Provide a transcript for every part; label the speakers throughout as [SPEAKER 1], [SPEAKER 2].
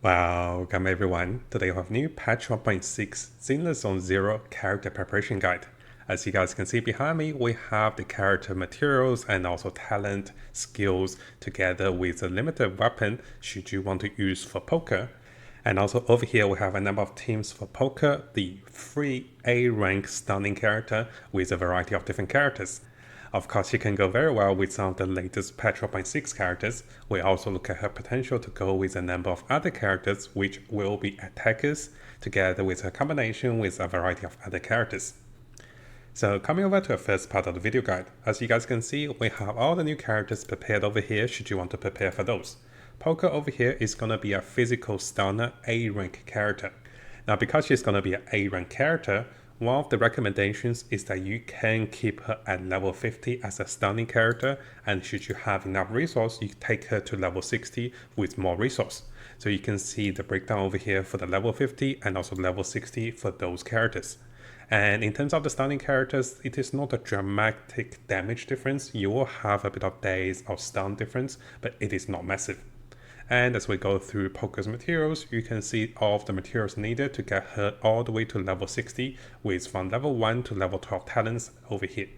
[SPEAKER 1] Welcome everyone. Today we have new patch 1.6 Zenless on 0 character preparation guide. As you guys can see behind me, we have the character materials and also talent, skills together with a limited weapon should you want to use for poker. And also over here we have a number of teams for poker, the free A rank stunning character with a variety of different characters. Of course, she can go very well with some of the latest patch 1.6 characters. We also look at her potential to go with a number of other characters which will be attackers, together with her combination with a variety of other characters. So coming over to the first part of the video guide, as you guys can see, we have all the new characters prepared over here should you want to prepare for those. Poker over here is going to be a physical stunner A rank character. Now because she's going to be an A rank character, one of the recommendations is that you can keep her at level 50 as a stunning character, and should you have enough resource, you take her to level 60 with more resource. So you can see the breakdown over here for the level 50 and also level 60 for those characters. And in terms of the stunning characters, it is not a dramatic damage difference. You will have a bit of days of stun difference, but it is not massive. And as we go through Poker's materials, you can see all of the materials needed to get her all the way to level 60 with from level 1 to level 12 talents over here.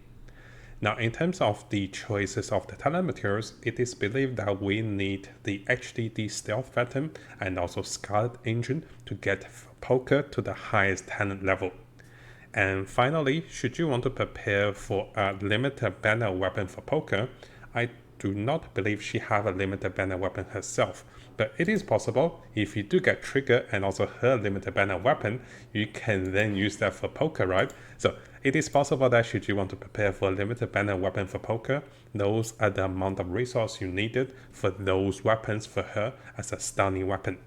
[SPEAKER 1] Now in terms of the choices of the talent materials, it is believed that we need the HDD Stealth Phantom and also Scarlet Engine to get Poker to the highest talent level. And finally, should you want to prepare for a limited banner weapon for Poker, I do not believe she have a limited banner weapon herself, but it is possible. If you do get Trigger and also her limited banner weapon, you can then use that for Poker, right? So it is possible that should you want to prepare for a limited banner weapon for Poker, those are the amount of resource you needed for those weapons for her as a stunning weapon.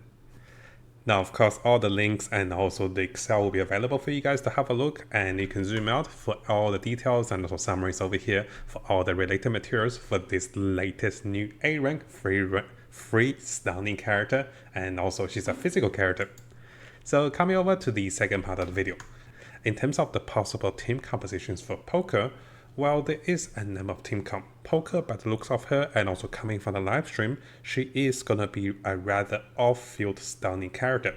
[SPEAKER 1] Now, of course, all the links and also the Excel will be available for you guys to have a look, and you can zoom out for all the details and also summaries over here for all the related materials for this latest new A rank free stunning character, and also she's a physical character. So coming over to the second part of the video. In terms of the possible team compositions for Poker, well, there is a number of team comp. Poker, by the looks of her and also coming from the live stream, she is gonna be a rather off-field stunning character.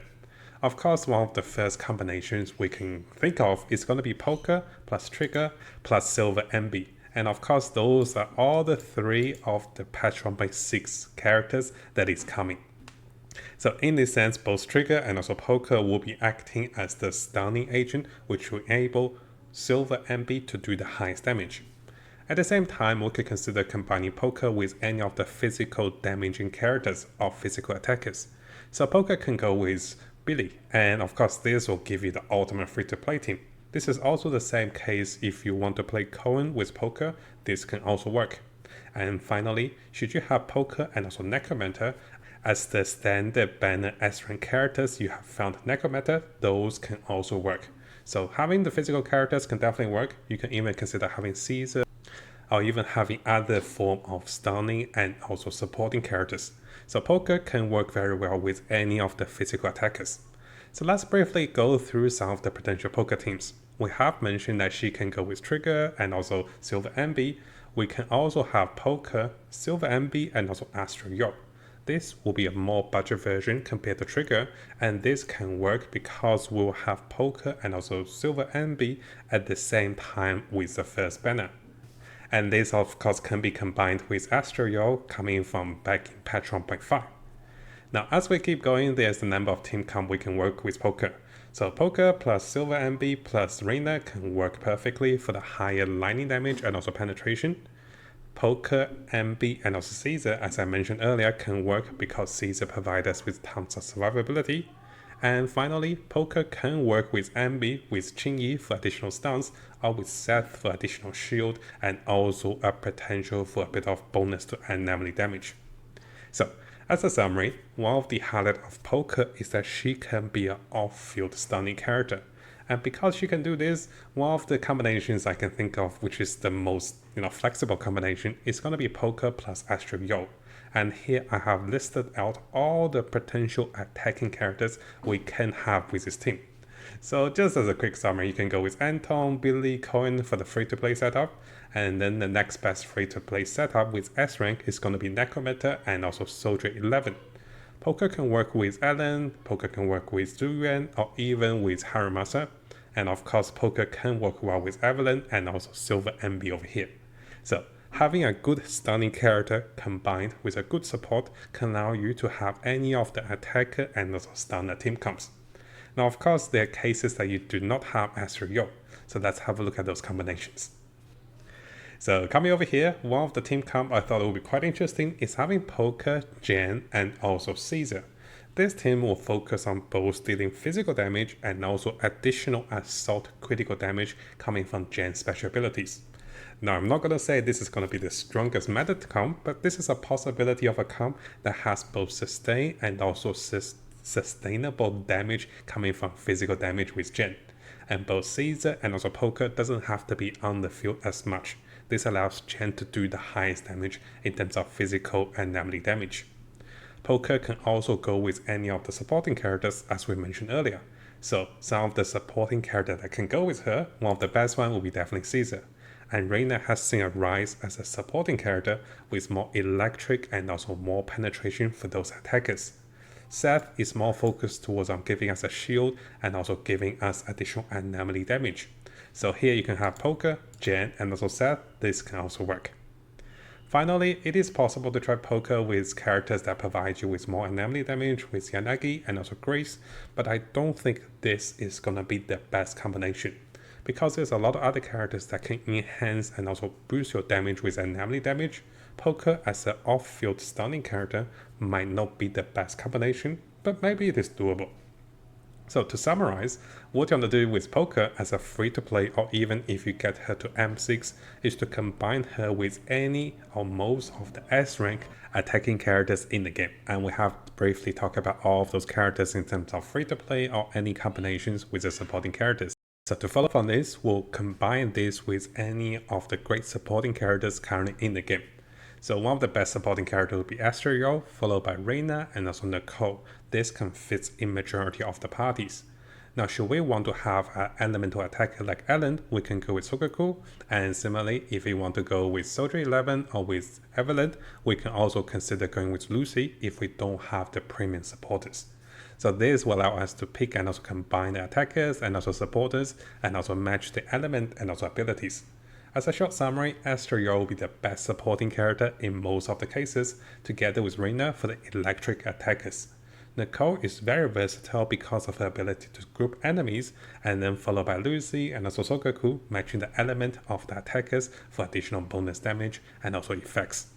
[SPEAKER 1] Of course, one of the first combinations we can think of is gonna be Poker plus Trigger plus Silver Anby. And of course, those are all the three of the patch 1.6 characters that is coming. So in this sense, both Trigger and also Poker will be acting as the stunning agent, which will enable Silver Anby to do the highest damage. At the same time, we could consider combining Poker with any of the physical damaging characters or physical attackers. So Poker can go with Billy, and of course this will give you the ultimate free-to-play team. This is also the same case if you want to play Cohen with Poker, this can also work. And finally, should you have Poker and also Necromancer as the standard banner S-rank characters you have found Necromancer, those can also work. So having the physical characters can definitely work. You can even consider having Caesar or even having other form of stunning and also supporting characters. So Poker can work very well with any of the physical attackers. So let's briefly go through some of the potential Poker teams. We have mentioned that she can go with Trigger and also Silver Anby. We can also have Poker, Silver Anby, and also Astro Yo. This will be a more budget version compared to Trigger, and this can work because we'll have Poker and also Silver Anby at the same time with the first banner. And this of course can be combined with Astro Yo coming from back in patch 1.5. Now as we keep going, there's a number of team comp we can work with Poker. So Poker plus Silver Anby plus Reina can work perfectly for the higher lightning damage and also penetration. Poker, Anby, and also Caesar, as I mentioned earlier, can work because Caesar provides us with tons of survivability. And finally, Poker can work with Anby, with Qingyi for additional stuns, or with Seth for additional shield, and also a potential for a bit of bonus to anomaly damage. So, as a summary, one of the highlights of Poker is that she can be an off-field stunning character. And because she can do this, one of the combinations I can think of, which is the most flexible combination, is going to be Poker plus Astro Yo. And here I have listed out all the potential attacking characters we can have with this team. So just as a quick summary, you can go with Anton, Billy, Cohen for the free-to-play setup, and then the next best free-to-play setup with S rank is going to be Necromancer and also Soldier 11. Pulchra can work with Ellen, Pulchra can work with Zuyuan, or even with Harumasa. And of course, Pulchra can work well with Evelyn and also Silver Anby over here. So having a good stunning character combined with a good support can allow you to have any of the attacker and also stunner team comps. Now of course there are cases that you do not have Astro Yo, so let's have a look at those combinations. So coming over here, one of the team comp I thought would be quite interesting is having Pulchra, Jen, and also Caesar. This team will focus on both dealing physical damage and also additional assault critical damage coming from Jen's special abilities. Now I'm not going to say this is going to be the strongest method comp, but this is a possibility of a comp that has both sustain and also sustainable damage coming from physical damage with Jen. And both Caesar and also Pulchra doesn't have to be on the field as much. This allows Jen to do the highest damage in terms of physical and melee damage. Pulchra can also go with any of the supporting characters as we mentioned earlier. So some of the supporting characters that can go with her, one of the best one will be definitely Caesar. And Reina has seen a rise as a supporting character with more electric and also more penetration for those attackers. Seth is more focused towards giving us a shield and also giving us additional anomaly damage. So here you can have Pulchra, Jen, and also Seth. This can also work. Finally, it is possible to try Pulchra with characters that provide you with more anomaly damage with Yanagi and also Grace, but I don't think this is gonna be the best combination. Because there's a lot of other characters that can enhance and also boost your damage with anomaly damage, Pulchra as an off-field stunning character might not be the best combination, but maybe it is doable. So to summarize, what you want to do with Pulchra as a free-to-play or even if you get her to M6 is to combine her with any or most of the S-rank attacking characters in the game. And we have briefly talked about all of those characters in terms of free-to-play or any combinations with the supporting characters. So to follow up on this, we'll combine this with any of the great supporting characters currently in the game. So one of the best supporting characters would be Astro Yo, followed by Reina and also Nicole. This can fit in majority of the parties. Now should we want to have an elemental attacker like Ellen, we can go with Sogaku, and similarly if we want to go with Soldier 11 or with Evelyn, we can also consider going with Lucy if we don't have the premium supporters. So this will allow us to pick and also combine the attackers and also supporters and also match the element and also abilities. As a short summary, Astro Yo will be the best supporting character in most of the cases, together with Reina for the electric attackers. Nicole is very versatile because of her ability to group enemies, and then followed by Lucy and also Sogaku, matching the element of the attackers for additional bonus damage and also effects.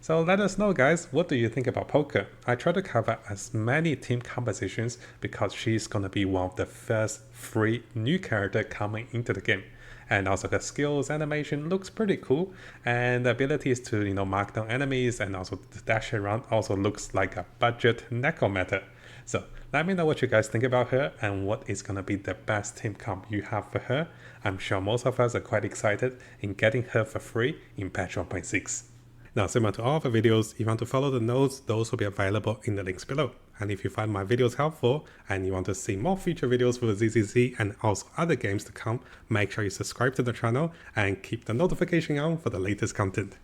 [SPEAKER 1] So let us know guys, what do you think about Pulchra? I try to cover as many team compositions because she's gonna be one of the first free new character coming into the game. And also her skills animation looks pretty cool, and the abilities to mark down enemies and also dash around also looks like a budget Neko meta. So let me know what you guys think about her and what is gonna be the best team comp you have for her. I'm sure most of us are quite excited in getting her for free in patch 1.6. Now similar to all of the videos, if you want to follow the notes, those will be available in the links below. And if you find my videos helpful and you want to see more feature videos for ZZZ and also other games to come, make sure you subscribe to the channel and keep the notification on for the latest content.